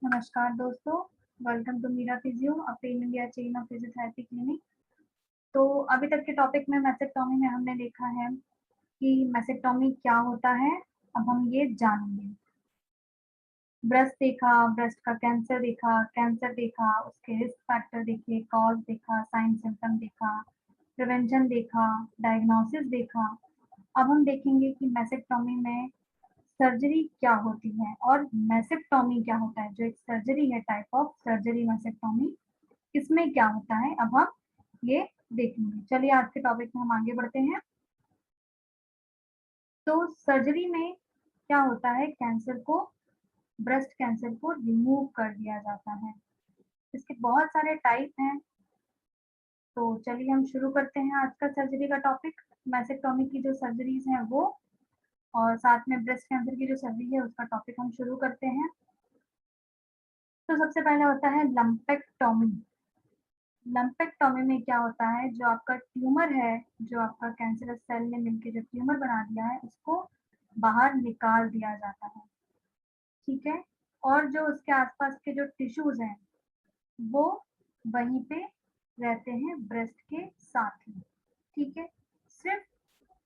नमस्कार दोस्तों, welcome to Meera physio, a pain India chain of physiotherapy clinic. तो अभी तक के टॉपिक में मैसेक्टॉमी में हमने देखा है कि मैसेक्टॉमी क्या होता है। अब हम ये जानेंगे। ब्रेस्ट देखा, ब्रेस्ट का कैंसर देखा, उसके रिस्क फैक्टर देखे, कॉज देखा, साइन सिम्टम देखा, प्रिवेंशन देखा, डायग्नोसिस देखा। अब हम देखेंगे कि मैसेक्टॉमी में सर्जरी क्या होती है और मैसेक्टॉमी क्या होता है। जो एक सर्जरी है, टाइप ऑफ सर्जरी मैसेक्टॉमी, इसमें क्या होता है अब हम ये देखेंगे। चलिए आज के टॉपिक में हम आगे बढ़ते हैं। तो सर्जरी में क्या होता है, ब्रेस्ट कैंसर को रिमूव कर दिया जाता है। इसके बहुत सारे टाइप हैं। तो चलिए हम शुरू करते हैं आज का सर्जरी का टॉपिक। मैसेक्टॉमी की जो सर्जरीज हैं वो, और साथ में ब्रेस्ट कैंसर की जो सर्जरी है उसका टॉपिक हम शुरू करते हैं। तो सबसे पहले होता है लंपेक्टॉमी। लंपेक्टॉमी में क्या होता है, जो आपका ट्यूमर है, जो आपका कैंसरस सेल ने मिलकर जो ट्यूमर बना दिया है, उसको बाहर निकाल दिया जाता है। ठीक है। और जो उसके आसपास के जो टिश्यूज हैं वो वहीं पे रहते हैं ब्रेस्ट के साथ ही। ठीक है। सिर्फ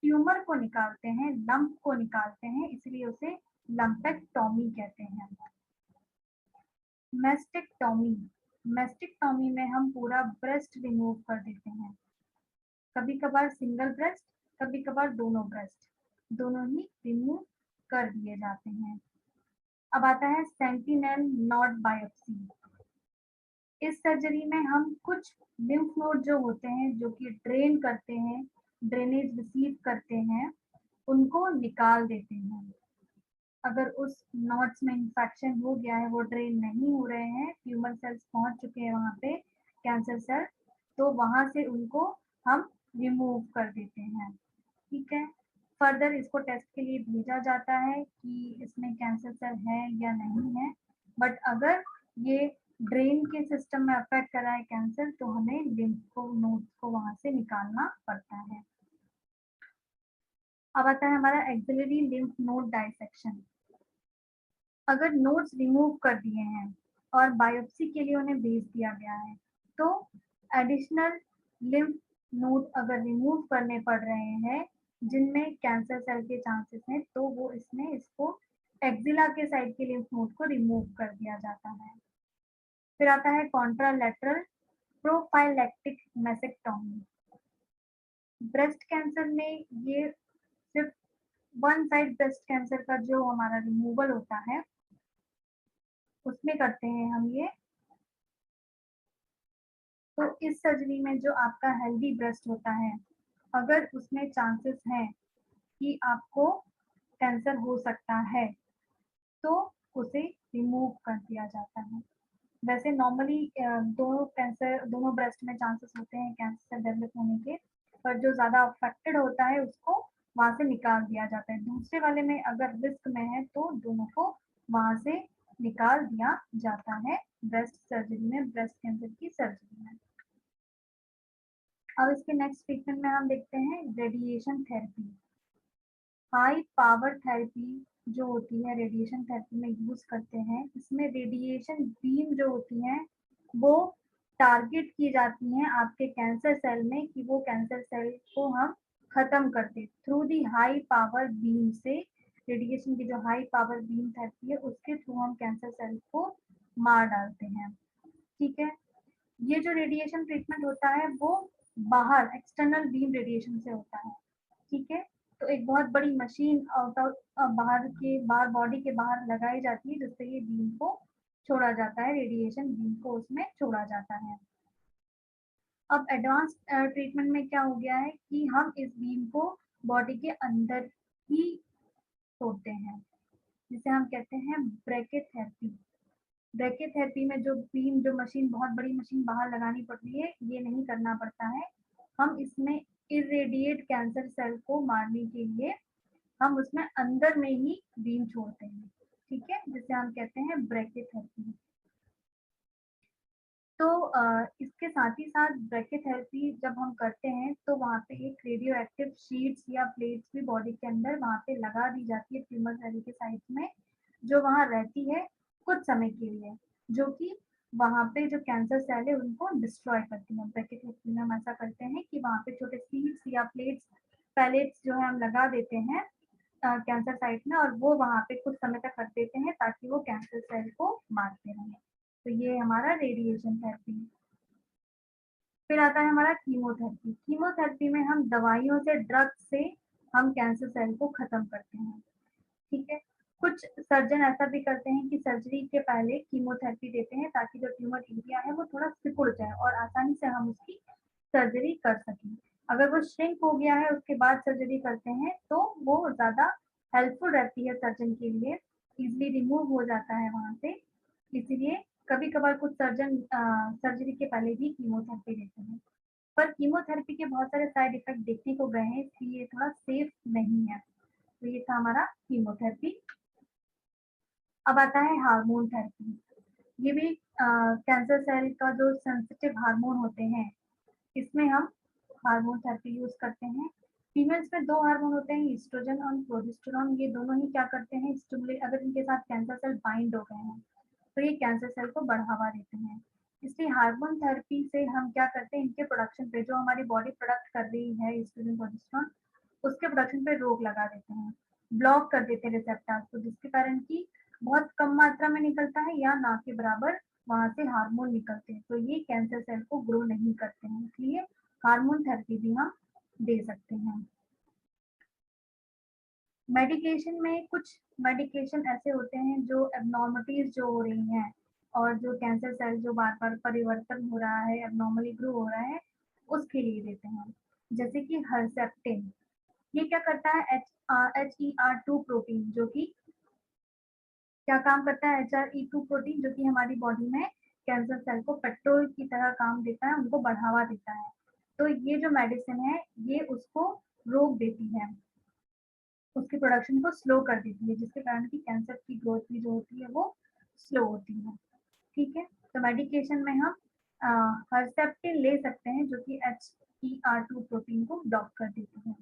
ट्यूमर को निकालते हैं, लंप को निकालते हैं, इसलिए उसे लंपेक्टॉमी कहते हैं। मेस्टेक्टॉमी। मेस्टेक्टॉमी में हम पूरा ब्रेस्ट रिमूव कर देते हैं। कभी कभार सिंगल ब्रेस्ट, कभी कभार दोनों ब्रेस्ट, दोनों ही रिमूव कर दिए जाते हैं। अब आता है सेंटिनेल नोड बायोप्सी। इस सर्जरी में हम कुछ लिम्फ नोड जो होते हैं, जो कि ड्रेन करते हैं, ड्रेनेज रिसीव करते हैं, उनको निकाल देते हैं। अगर उस नोड्स में इंफेक्शन हो गया है, वो ड्रेन नहीं हो रहे हैं, ट्यूमर सेल्स पहुंच चुके हैं वहां पे, कैंसर सेल, तो वहां से उनको हम रिमूव कर देते हैं। ठीक है। फर्दर इसको टेस्ट के लिए भेजा जाता है कि इसमें कैंसर सेल है या नहीं है। बट अगर ये ड्रेन के सिस्टम में अफेक्ट करा है कैंसर, तो हमें लिम्फ नोड्स को वहां से निकालना पड़ता है। अब आता है हमारा एक्सिलरी लिम्फ नोड डाइसेक्शन। अगर नोड्स रिमूव कर दिए हैं और बायोप्सी के लिए उन्हें भेज दिया गया है, तो एडिशनल लिम्फ नोड अगर रिमूव करने पड़ रहे हैं जिनमें कैंसर सेल के चांसेस हैं, तो वो इसको एक्सिला के साइड के लिम्फ नोड को रिमूव कर दिया जाता है। फिर आता है कॉन्ट्रालैटरल प्रोफाइलैक्टिक मैसेक्टॉमी। ब्रेस्ट कैंसर में ये सिर्फ वन साइड ब्रेस्ट कैंसर का जो हमारा रिमूवल होता है उसमें करते हैं हम ये। तो इस सर्जरी में जो आपका हेल्दी ब्रेस्ट होता है, अगर उसमें चांसेस हैं कि आपको कैंसर हो सकता है, तो उसे रिमूव कर दिया जाता है। वैसे नॉर्मली दोनों ब्रेस्ट में चांसेस होते हैं कैंसर डेवलप होने के, पर जो ज़्यादा अफेक्टेड होता है उसको वहाँ से निकाल दिया जाता है। दूसरे वाले में अगर रिस्क में है तो दोनों को वहाँ से निकाल दिया जाता है ब्रेस्ट सर्जरी में, ब्रेस्ट कैंसर की सर्जरी में। अब इसके नेक्स्ट ट्रीटमेंट में हम देखते हैं radiation therapy. High power therapy जो होती है, रेडिएशन थेरेपी में यूज करते हैं। इसमें रेडिएशन बीम जो होती हैं वो टारगेट की जाती हैं आपके कैंसर सेल में, कि वो कैंसर सेल को हम खत्म कर दें through the high power beam से। रेडिएशन की जो हाई पावर बीम थेरेपी है उसके थ्रू हम कैंसर सेल को मार डालते हैं। ठीक है। ये जो रेडिएशन ट्रीटमेंट होता है वो बाहर एक्सटर्नल बीम रेडिएशन से होता है। ठीक है। तो एक बहुत बड़ी मशीन आउट ऑफ बाहर बॉडी के बाहर लगाई जाती है, जिससे ये बीम को छोड़ा जाता है, रेडिएशन बीम को उसमें छोड़ा जाता है। अब एडवांस ट्रीटमेंट में क्या हो गया है कि हम इस बीम को बॉडी के अंदर ही छोड़ते हैं, जिसे हम कहते हैं ब्रैकेथेरेपी। ब्रैकेथेरेपी में जो बीम, जो मशीन, बहुत बड़ी मशीन बाहर लगानी पड़ती है, ये नहीं करना पड़ता है। हम इसमें इरेडिएट कैंसर सेल को मारने के लिए हम उसमें अंदर में ही बीम छोड़ते हैं। ठीक है, जिसे हम कहते हैं ब्रैकेथेरेपी। तो इसके साथ ही साथ ब्रैकेथेरेपी जब हम करते हैं तो वहाँ पे एक रेडियो एक्टिव शीट्स या प्लेट्स भी बॉडी के अंदर वहाँ पे लगा दी जाती है ट्यूमर सेल के साइड में, जो वहाँ रहती है कुछ समय के लिए। जो कि वहाँ पे जो कैंसर सेल है उनको डिस्ट्रॉय करती हैं। ब्रैकेट में हम ऐसा करते हैं कि वहाँ पे छोटे सीड्स या पैलेट्स जो है हम लगा देते हैं कैंसर साइट में, और वो वहाँ पे कुछ समय तक रख देते हैं ताकि वो कैंसर सेल को मारते रहें। तो ये हमारा रेडिएशन थेरेपी। फिर आता है हमारा कीमोथेरेपी। कीमोथेरेपी में हम दवाइयों से, ड्रग से हम कैंसर सेल को खत्म करते हैं। ठीक है। कुछ सर्जन ऐसा भी करते हैं कि सर्जरी के पहले कीमोथेरेपी देते हैं ताकि जो ट्यूमर एरिया है वो थोड़ा सिकुड़ जाए और आसानी से हम उसकी सर्जरी कर सकें। अगर वो श्रिंक हो गया है उसके बाद सर्जरी करते हैं तो वो ज़्यादा हेल्पफुल रहती है सर्जन के लिए, इजीली रिमूव हो जाता है वहाँ से। इसीलिए कभी कभार कुछ सर्जन सर्जरी के पहले भी कीमोथेरेपी देते हैं, पर कीमोथेरेपी के बहुत सारे साइड इफेक्ट देखने को गए हैं, इसलिए ये थोड़ा सेफ नहीं है। तो ये था हमारा कीमोथेरेपी। अब आता है हार्मोन थेरेपी। ये भी कैंसर सेल का जो सेंसिटिव हार्मोन होते हैं, इसमें हम हार्मोन थेरेपी यूज करते हैं। फीमेल्स में दो हार्मोन होते हैं, ईस्ट्रोजन और प्रोजेस्टेरोन। ये दोनों ही क्या करते हैं, स्टिमुलेट, अगर इनके साथ कैंसर सेल बाइंड हो गए हैं तो ये कैंसर सेल को बढ़ावा देते हैं। इसलिए हार्मोन थेरेपी से हम क्या करते हैं, इनके प्रोडक्शन पे, जो हमारी बॉडी प्रोडक्ट कर रही है ईस्ट्रोजन प्रोजेस्टेरोन, उसके प्रोडक्शन पे रोक लगा देते हैं, ब्लॉक कर देते हैं रिसेप्टर्स को, जिसके कारण कि बहुत कम मात्रा में निकलता है या ना के बराबर वहां से हार्मोन निकलते हैं, तो ये कैंसर सेल को ग्रो नहीं करते हैं। इसलिए हार्मोन थेरेपी भी हम दे सकते हैं। मेडिकेशन में कुछ मेडिकेशन ऐसे होते हैं जो एबनॉर्मलिटीज जो हो रही हैं और जो कैंसर सेल जो बार बार परिवर्तन हो रहा है, एबनॉर्मली ग्रो हो रहा है, उसके लिए देते हैं। जैसे कि हर्सेप्टिन, ये क्या करता है, HER2 प्रोटीन, जो कि क्या काम करता है, HER2 प्रोटीन जो कि हमारी बॉडी में कैंसर सेल को पेट्रोल की तरह काम देता है, उनको बढ़ावा देता है। तो ये जो मेडिसिन है ये उसको रोक देती है, उसकी प्रोडक्शन को स्लो कर देती है, जिसके कारण की कैंसर की ग्रोथ भी जो होती है वो स्लो होती है। ठीक है। तो मेडिकेशन में हम हर्सेप्टिन ले सकते हैं जो कि HER2 प्रोटीन को ब्लॉक कर देती है।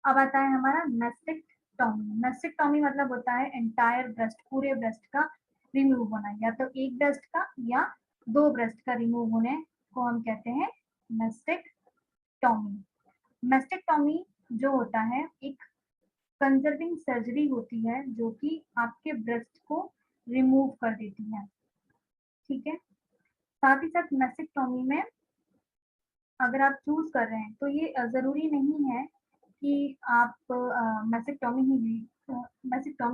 अब आता है हमारा मेस्टेक्टॉमी। मेस्टेक्टॉमी मतलब होता है एंटायर ब्रेस्ट, पूरे ब्रेस्ट का रिमूव होना, या तो एक ब्रेस्ट का या दो ब्रेस्ट का रिमूव होने को हम कहते हैं मेस्टेक्टॉमी। मेस्टेक्टॉमी जो होता है एक कंजर्विंग सर्जरी होती है जो कि आपके ब्रेस्ट को रिमूव कर देती है। ठीक है। साथ ही साथ मेस्टेक्टॉमी में अगर आप चूज कर रहे हैं तो ये जरूरी नहीं है कि आप मेस्टेक्टॉमी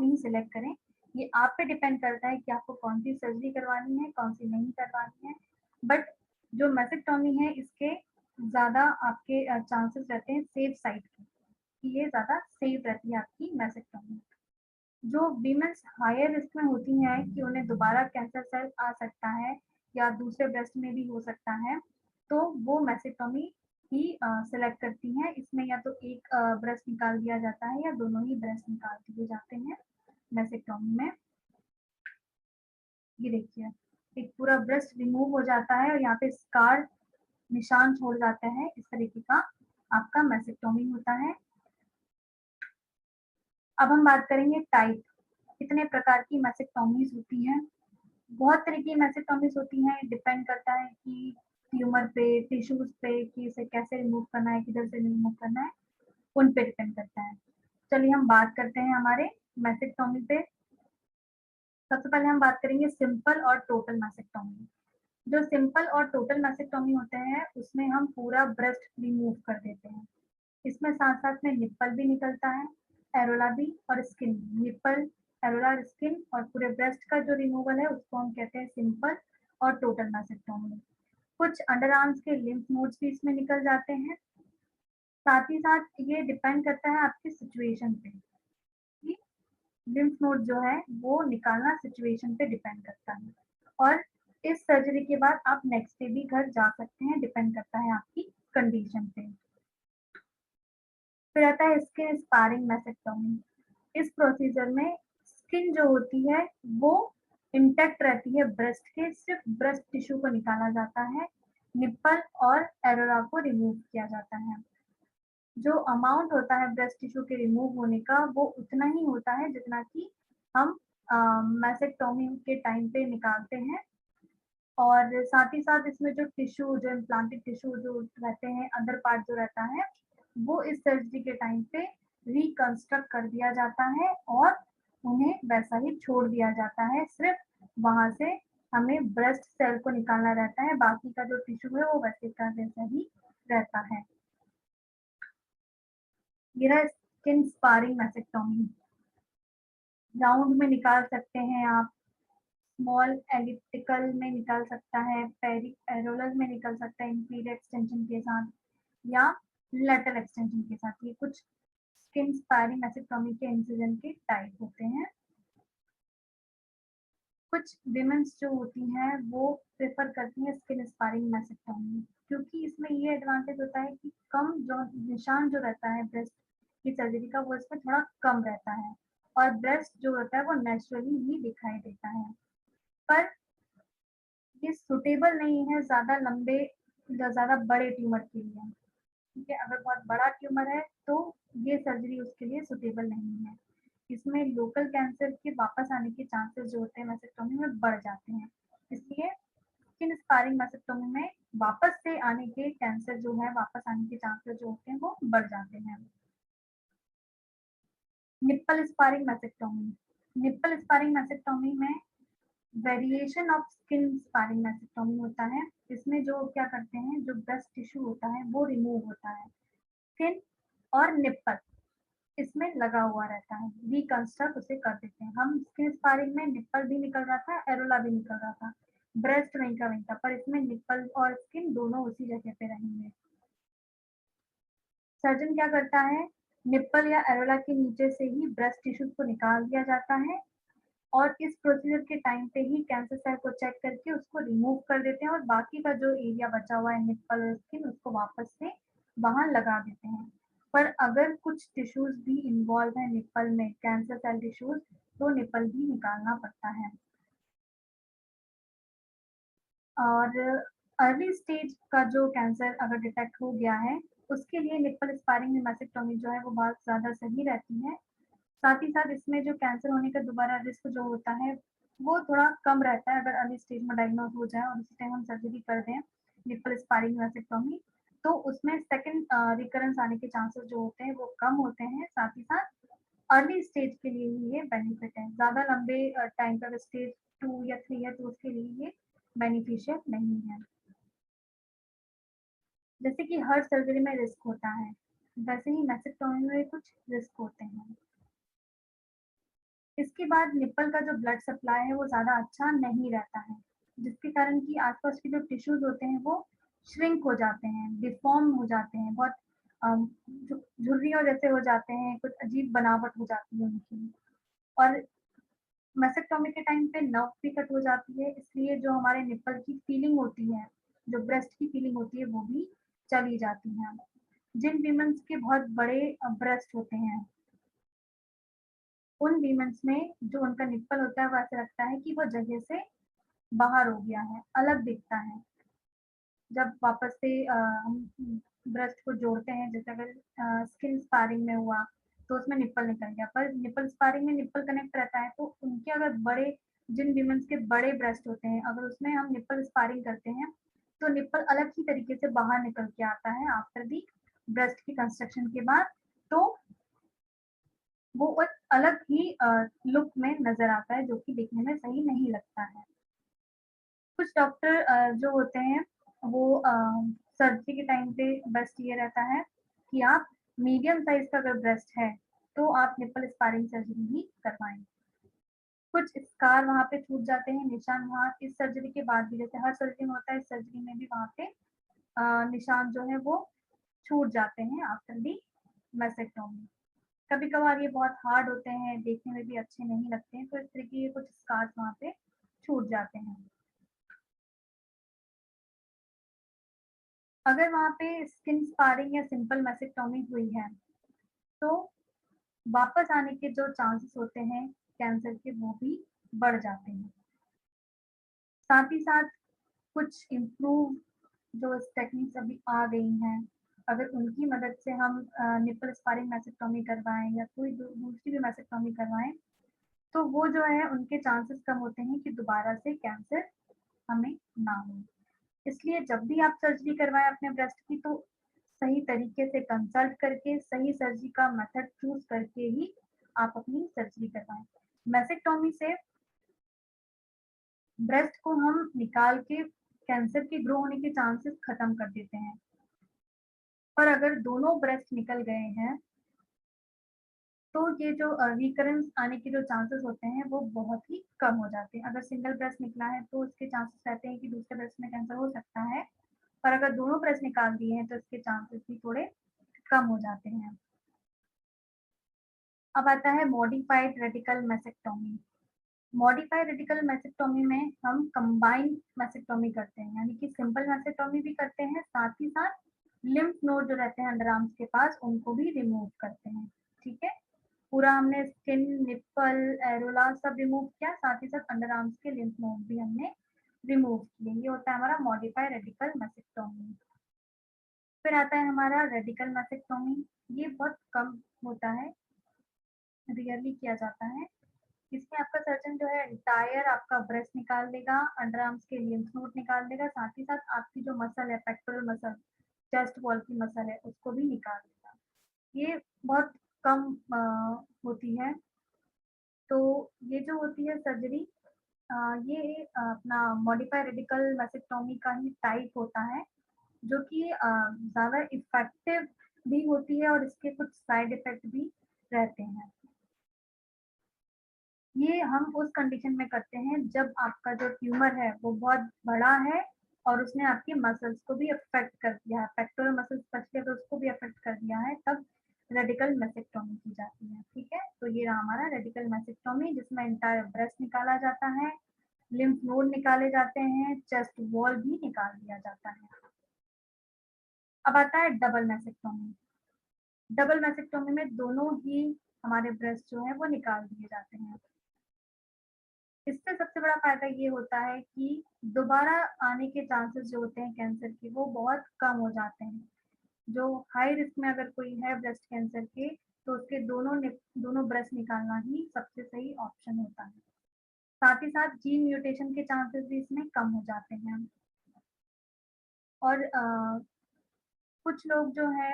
ही सिलेक्ट करें। ये आप पे डिपेंड करता है कि आपको कौन सी सर्जरी करवानी है, कौन सी नहीं करवानी है। बट जो मेस्टेक्टॉमी है इसके ज़्यादा आपके चांसेस रहते हैं सेफ साइड के, कि ये ज़्यादा सेफ रहती है आपकी मेस्टेक्टॉमी। जो वीमेन्स हायर रिस्क में होती हैं कि उन्हें दोबारा कैंसर सेल आ सकता है या दूसरे ब्रेस्ट में भी हो सकता है, तो वो मेस्टेक्टॉमी ही सिलेक्ट करती हैं। इसमें या तो एक ब्रेस्ट निकाल दिया जाता है या दोनों ही ब्रेस्ट निकाल दिए जाते हैं मेस्टेक्टॉमी में। ये देखिए, एक पूरा ब्रेस्ट रिमूव हो जाता है और यहाँ पे स्कार निशान छोड़ जाता है, इस तरीके का आपका मेस्टेक्टॉमी होता है। अब हम बात करेंगे टाइप, कितने प्रकार की मेस्टेक्टॉमीज होती हैं। बहुत तरह की मेस्टेक्टॉमीज होती हैं, डिपेंड करता है कि ट्यूमर पे, टिश्यूज पे, कि इसे कैसे रिमूव करना है, किधर से रिमूव करना है, उन पे डिपेंड करता है। चलिए हम बात करते हैं हमारे मेस्टेक्टॉमी पे। सबसे पहले हम बात करेंगे सिंपल और टोटल मेस्टेक्टॉमी। जो सिंपल और टोटल मेस्टेक्टॉमी होते हैं उसमें हम पूरा ब्रेस्ट रिमूव कर देते हैं, इसमें साथ साथ में निप्पल भी निकलता है, एरोला भी और स्किन भी। निप्पल, एरोला, स्किन और पूरे ब्रेस्ट का जो रिमूवल है उसको हम कहते हैं सिंपल और टोटल मेस्टेक्टॉमी। कुछ अंडर आर्म्स के लिम्फ नोड्स भी इसमें निकल जाते हैं। साथ ही साथ ये डिपेंड करता है आपकी सिचुएशन पे, कि लिम्फ नोड जो है वो निकालना सिचुएशन पे डिपेंड करता है। और इस सर्जरी के बाद आप नेक्स्ट डे भी घर जा सकते हैं, डिपेंड करता है आपकी कंडीशन पे। फिर आता है स्किन स्पारिंग मेस्टेक्टॉमी। इस प्रोसीजर में स्किन जो होती है वो इंटैक्ट रहती है ब्रेस्ट के, सिर्फ ब्रेस्ट टिश्यू को निकाला जाता है, निप्पल और एरोला को रिमूव किया जाता है। जो अमाउंट होता है ब्रेस्ट टिश्यू के रिमूव होने का वो उतना ही होता है जितना कि हम मैसेक्टोमी के टाइम पे निकालते हैं। और साथ ही साथ इसमें जो टिश्यू, जो इम्प्लांटेड टिश्यू जो रहते हैं, अंदर पार्ट जो रहता है, वो इस सर्जरी के टाइम पे रिकंस्ट्रक्ट कर दिया जाता है और उन्हें वैसा ही छोड़ दिया जाता है। सिर्फ वहां से हमें ब्रेस्ट सेल को निकालना रहता है, बाकी का जो टिश्यू है वो वैसे का वैसा ही रहता है। ये रहा स्किन स्पारिंग मैसेक्टोमी। राउंड में निकाल सकते हैं आप, स्मॉल एलिप्टिकल में निकल सकता है, पेरिफेरल में निकल सकता है इंफीरियर एक्सटेंशन के साथ या लेटरल एक्सटेंशन के साथ। ये कुछ स्किन स्पारिंग मैसेक्टोमी के इंसिजन के टाइप होते हैं। कुछ विमेन्स जो होती हैं वो प्रेफर करती हैं स्किन स्पारिंग मैसेक्टोमी, क्योंकि इसमें ये एडवांटेज होता है कि कम जो निशान जो रहता है ब्रेस्ट की सर्जरी का वो इसमें थोड़ा कम रहता है और ब्रेस्ट जो होता है वो नेचुरली ही दिखाई देता है। पर ये सुटेबल नहीं है ज़्यादा लंबे या ज़्यादा बड़े ट्यूमर के लिए। ठीक है, अगर बहुत बड़ा ट्यूमर है तो ये सर्जरी उसके लिए सुटेबल नहीं है। इसमें लोकल कैंसर के वापस आने के चांसेस जो होते हैं मैसेक्टोमी में बढ़ जाते हैं। इसलिए स्किन स्पारिंग मैसेक्टोमी में वापस से आने के कैंसर जो है, वापस आने के चांसेस जो होते हैं वो बढ़ जाते हैं। Nipple sparing mastectomy. Nipple sparing mastectomy में variation of skin sparing mastectomy होता है। इसमें जो क्या करते हैं, जो ब्रेस्ट टिश्यू होता है वो रिमूव होता है, स्किन और निप्पल इसमें लगा हुआ रहता है, रिकंस्ट्रक्ट उसे कर देते हैं हम। स्किन स्पारिंग में निप्पल भी निकल रहा था, एरोला भी निकल रहा था, ब्रेस्ट वहीं का वहीं था, पर इसमें निप्पल और स्किन दोनों उसी जगह पे रहेंगे। सर्जन क्या करता है, निप्पल या एरोला के नीचे से ही ब्रेस्ट टिश्यू को निकाल दिया जाता है और इस प्रोसीजर के टाइम पे ही कैंसर सेल को चेक करके उसको रिमूव कर देते हैं और बाकी का जो एरिया बचा हुआ है निप्पल और स्किन उसको वापस से वहां लगा देते हैं। पर अगर कुछ टिश्यूज भी इन्वॉल्व है निप्पल में, कैंसर सेल टिश्यूज, तो निप्पल भी निकालना पड़ता है। और अर्ली स्टेज का जो कैंसर अगर डिटेक्ट हो गया है उसके लिए निप्पल स्पारिंग मैसेक्टोमी जो है वो बहुत ज़्यादा सही रहती है। साथ ही साथ इसमें जो कैंसर होने का दोबारा रिस्क जो होता है वो थोड़ा कम रहता है अगर अर्ली स्टेज में डायग्नोज हो जाए और उसी टाइम हम सर्जरी कर दें निप्पल स्पारिंग मैसेक्टोमी, तो उसमें सेकंड रिकरेंस आने के चांसेस जो होते हैं वो कम होते हैं। साथ ही साथ अर्ली स्टेज के लिए ही ये बेनिफिट है, ज़्यादा लंबे टाइम तक स्टेज 2 या 3 है तो उसके लिए ये बेनिफिशियल नहीं है। जैसे कि हर सर्जरी में रिस्क होता है, वैसे ही मैसेक्टोमी में कुछ रिस्क होते हैं। इसके बाद निप्पल का जो ब्लड सप्लाई है वो ज़्यादा अच्छा नहीं रहता है, जिसके कारण कि आसपास के जो टिश्यूज होते हैं वो श्रिंक हो जाते हैं, डिफॉर्म हो जाते हैं, बहुत झुर्रियों जैसे हो जाते हैं, कुछ अजीब बनावट हो जाती है उनकी। और मैसेक्टोमी के टाइम पे नर्व भी कट हो जाती है, इसलिए जो हमारे निप्पल की फीलिंग होती है, जो ब्रेस्ट की फीलिंग होती है वो भी चली जाती है। जिन वीमेंस के बहुत बड़े ब्रेस्ट होते हैं उन वीमेंस में जो उनका निप्पल होता है वो ऐसा लगता है कि वो जगह से बाहर हो गया है, अलग दिखता है। जब वापस से हम ब्रेस्ट को जोड़ते हैं, जैसे अगर स्किन स्पारिंग में हुआ तो उसमें निप्पल निकल गया, पर निप्पल स्पारिंग में निप्पल कनेक्ट रहता है, तो उनके अगर बड़े, जिन वीमेंस के बड़े ब्रेस्ट होते हैं अगर उसमें हम निप्पल स्पारिंग करते हैं तो निप्पल अलग ही तरीके से बाहर निकल के आता है आफ्टर दी ब्रेस्ट की कंस्ट्रक्शन के बाद। तो वो एक अलग ही लुक में नजर आता है जो कि देखने में सही नहीं लगता है। कुछ डॉक्टर जो होते हैं वो सर्जरी के टाइम पे बेस्ट ये रहता है कि आप मीडियम साइज का अगर ब्रेस्ट है तो आप निप्पल स्पारिंग सर्जरी ही करवाएं। कुछ स्कार वहाँ पे छूट जाते हैं, निशान वहाँ इस सर्जरी के बाद भी, जैसे हर सर्जरी में होता है, इस सर्जरी में भी वहाँ पे निशान जो है वो छूट जाते हैं आफ्टर दी मैसेक्टोमी। कभी कभार ये बहुत हार्ड होते हैं, देखने में भी अच्छे नहीं लगते हैं, तो इस तरह के कुछ स्कार्स वहाँ पे छूट जाते हैं। अगर वहाँ पे स्किन स्पारिंग या सिंपल मैसेक्टोमी हुई है तो वापस आने के जो चांसेस होते हैं कैंसर के वो भी बढ़ जाते हैं। साथ ही साथ कुछ इम्प्रूव जो टेक्निक्स अभी आ गई हैं, अगर उनकी मदद से हम निप्पल स्पारिंग मैसेक्टोमी करवाएं या कोई दूसरी भी मैसेक्टोमी करवाएं तो वो जो है उनके चांसेस कम होते हैं कि दोबारा से कैंसर हमें ना हो। इसलिए जब भी आप सर्जरी करवाएं अपने ब्रेस्ट की, तो सही तरीके से कंसल्ट करके सही सर्जरी का मेथड चूज करके ही आप अपनी सर्जरी करवाएं। मैसेक्टोमी से ब्रेस्ट को हम निकाल के कैंसर के ग्रो होने के चांसेस खत्म कर देते हैं। पर अगर दोनों ब्रेस्ट निकल गए हैं तो ये जो रिकरेंस आने के जो चांसेस होते हैं वो बहुत ही कम हो जाते हैं। अगर सिंगल ब्रेस्ट निकला है तो उसके चांसेस रहते हैं कि दूसरे ब्रेस्ट में कैंसर हो सकता है, पर अगर दोनों ब्रेस्ट निकाल दिए हैं तो इसके चांसेस भी थोड़े कम हो जाते हैं। अब आता है मॉडिफाइड रेडिकल मैसेक्टोमी। मॉडिफाइड रेडिकल मैसेक्टोमी में हम कंबाइंड मैसेक्टोमी करते हैं, यानी कि सिंपल मैसेक्टोमी भी करते हैं, साथ ही साथ लिम्फ नोड जो रहते हैं अंडर आर्म्स के पास उनको भी रिमूव करते हैं। ठीक है, पूरा हमने स्किन, निप्पल, एरोला सब रिमूव किया, साथ ही साथ अंडर आर्म्स के लिम्फ नोड भी हमने रिमूव किए। ये होता है हमारा मॉडिफाइड रेडिकल मैसेक्टोमी। फिर आता है हमारा रेडिकल मैसेक्टोमी। ये बहुत कम होता है, रियरली किया जाता है। इसमें आपका सर्जन जो है एंटायर आपका ब्रेस्ट निकाल देगा, अंडर आर्म्स के लिम्फ नोड निकाल देगा, साथ ही साथ आपकी जो मसल है, पेक्टोरल मसल, चेस्ट वॉल की मसल है, उसको भी निकाल देगा। ये बहुत कम होती है। तो ये जो होती है सर्जरी, ये अपना मॉडिफाइड रेडिकल मैसेक्टोमी का ही टाइप होता है, जो कि ज़्यादा इफेक्टिव भी होती है और इसके कुछ साइड इफेक्ट भी रहते हैं। ये हम उस कंडीशन में करते हैं जब आपका जो ट्यूमर है वो बहुत बड़ा है और उसने आपकी मसल्स को भी अफेक्ट कर दिया है, पेक्टोरल मसल्स स्पेशली अगर उसको भी अफेक्ट कर दिया है, तब रेडिकल मैसेक्टोमी की जाती है। ठीक है, तो ये रहा हमारा रेडिकल मैसेक्टोमी, जिसमें एंटायर ब्रेस्ट निकाला जाता है, लिम्फ नोड निकाले जाते हैं, चेस्ट वॉल भी निकाल दिया जाता है। अब आता है डबल मैसेक्टोमी। डबल मैसेक्टोमी में दोनों ही हमारे ब्रेस्ट जो है वो निकाल दिए जाते हैं। इससे सबसे बड़ा फायदा ये होता है कि दोबारा आने के चांसेस जो होते हैं कैंसर के, वो बहुत कम हो जाते हैं। जो हाई रिस्क में अगर कोई है ब्रेस्ट कैंसर के, तो उसके दोनों ब्रेस्ट निकालना ही सबसे सही ऑप्शन होता है। साथ ही साथ जीन म्यूटेशन के चांसेस भी इसमें कम हो जाते हैं। और कुछ लोग जो है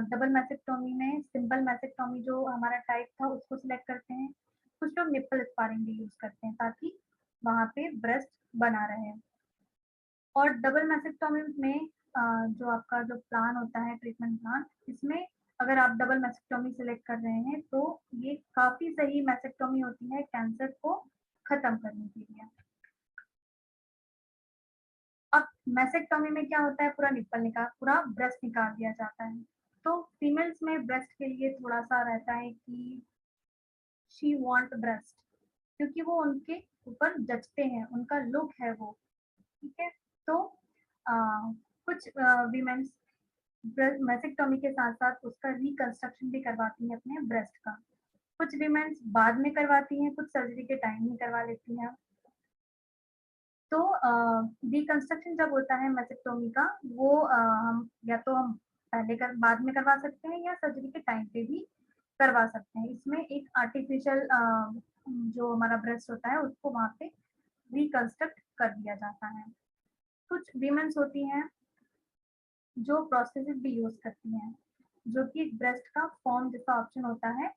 डबल मैसेक्टोमी में सिंपल मैसेक्टोमी जो हमारा टाइप था उसको सिलेक्ट करते हैं। कुछ लोग निप्पल स्पारिंग भी यूज करते हैं ताकि वहाँ पे ब्रेस्ट बना रहे। और डबल मैसेक्टोमी में जो आपका जो प्लान होता है, ट्रीटमेंट प्लान, इसमें अगर आप डबल मैसेक्टोमी सिलेक्ट कर रहे हैं तो ये काफी सही मैसेक्टोमी होती है कैंसर को खत्म करने के लिए। अब मैसेक्टोमी में क्या होता है, पूरा निप्पल निकाल, पूरा ब्रेस्ट निकाल दिया जाता है। तो फीमेल्स में ब्रेस्ट के लिए थोड़ा सा रहता है कि शी वांट ब्रेस्ट, क्योंकि वो उनके ऊपर जचते हैं, उनका लुक है वो। ठीक है, तो कुछ वीमेंस मैसेक्टोमी के साथ साथ उसका रिकंस्ट्रक्शन भी करवाती हैं अपने ब्रेस्ट का। कुछ वीमेंस बाद में करवाती हैं, कुछ सर्जरी के टाइम ही करवा लेती हैं। तो रिकंस्ट्रक्शन जब होता है मैसेक्टोमी का, वो हम या तो हम पहले कर बाद में करवा सकते हैं या सर्जरी के टाइम पे भी करवा सकते हैं। इसमें एक आर्टिफिशियल जो हमारा ब्रेस्ट होता है उसको वहाँ पे रिकंस्ट्रक्ट कर दिया जाता है। कुछ वीमेंस होती हैं जो प्रोस्थेसिस भी यूज करती हैं, जो कि ब्रेस्ट का फॉर्म जैसा ऑप्शन होता है,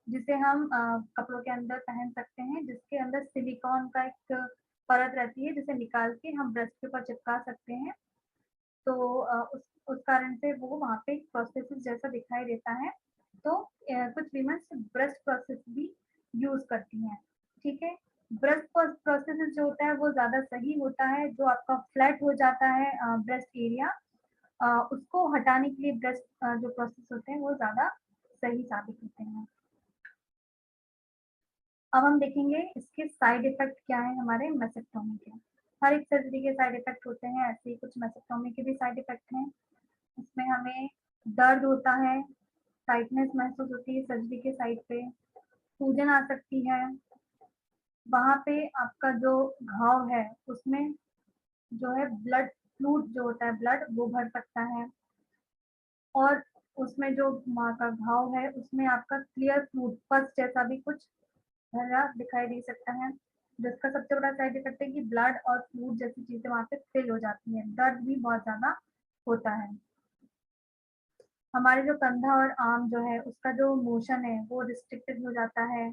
जिसे हम कपड़ों के अंदर पहन सकते हैं, जिसके अंदर सिलिकॉन का एक परत रहती है, जिसे निकाल के हम ब्रेस्ट के ऊपर चिपका सकते हैं। तो उस कारण से वो वहाँ पे प्रोस्थेसिस जैसा दिखाई देता है। तो कुछ वीमेंस ब्रेस्ट प्रोस्थेसिस भी यूज करती हैं। ठीक है, ब्रेस्ट प्रोस्थेसिस जो होता है वो ज्यादा सही होता है। जो आपका फ्लैट हो जाता है ब्रेस्ट एरिया, उसको हटाने के लिए ब्रेस्ट जो प्रोसेस होते हैं वो ज़्यादा सही साबित होते हैं। अब हम देखेंगे इसके साइड इफ़ेक्ट क्या है हमारे मैसेक्टोमी के। हर एक सर्जरी के साइड इफ़ेक्ट होते हैं, ऐसे ही कुछ मैसेक्टोमी के भी साइड इफ़ेक्ट हैं। इसमें हमें दर्द होता है, टाइटनेस महसूस होती है सर्जरी के साइड पे, सूजन आ सकती है, वहाँ पे आपका जो घाव है उसमें जो है ब्लड फ्लूइड जो होता है, ब्लड वो भर सकता है। और उसमें जो माँ का घाव है उसमें आपका क्लियर फ्लूइड पस जैसा भी कुछ भरा दिखाई दे सकता है, जिसका सबसे बड़ा साइड इफेक्ट है कि ब्लड और फ्लूइड जैसी चीजें वहां पे फिल हो जाती हैं, दर्द भी बहुत ज्यादा होता है। हमारे जो कंधा और आर्म जो है उसका जो मोशन है वो रिस्ट्रिक्टेड हो जाता है।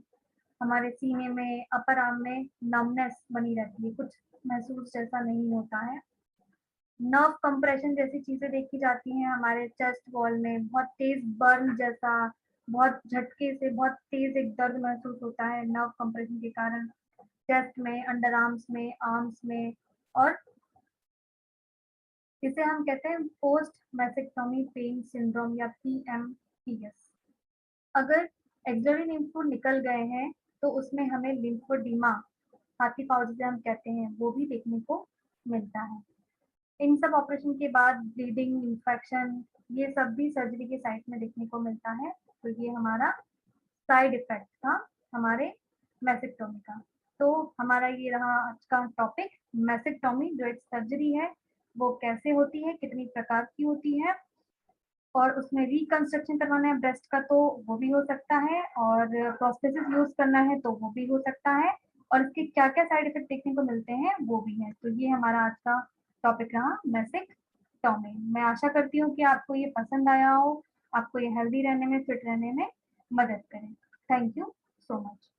हमारे सीने में, अपर आर्म में नमनेस बनी रहती है, कुछ महसूस जैसा नहीं होता है। नर्व कंप्रेशन जैसी चीजें देखी जाती हैं हमारे चेस्ट वॉल में, बहुत तेज बर्न जैसा, बहुत झटके से बहुत तेज एक दर्द महसूस होता है नर्व कंप्रेशन के कारण, चेस्ट में, अंडर आर्म्स में, आर्म्स में। और इसे हम कहते हैं पोस्ट मैसेक्टोमी पेन सिंड्रोम या PMPS। अगर एक्सिलरी लिम्फ नोड निकल गए हैं तो उसमें हमें लिम्फोडीमा, हाथी पाँव जिसे हम कहते हैं, वो भी देखने को मिलता है। इन सब ऑपरेशन के बाद ब्लीडिंग, इन्फेक्शन, ये सब भी सर्जरी के साइड में देखने को मिलता है। तो ये हमारा साइड इफेक्ट था हमारे मैसेक्टोमी का। तो हमारा ये रहा आज का टॉपिक, मैसेक्टोमी जो एक सर्जरी है वो कैसे होती है, कितनी प्रकार की होती है, और उसमें रिकंस्ट्रक्शन करवाना है ब्रेस्ट का तो वो भी हो सकता है, और प्रोस्थेसिस यूज करना है तो वो भी हो सकता है, और इसके क्या क्या साइड इफेक्ट देखने को मिलते हैं वो भी है। तो ये हमारा आज का टॉपिक रहा मैसेक्टोमी। मैं आशा करती हूँ कि आपको ये पसंद आया हो, आपको ये हेल्दी रहने में, फिट रहने में मदद करे। Thank you so much.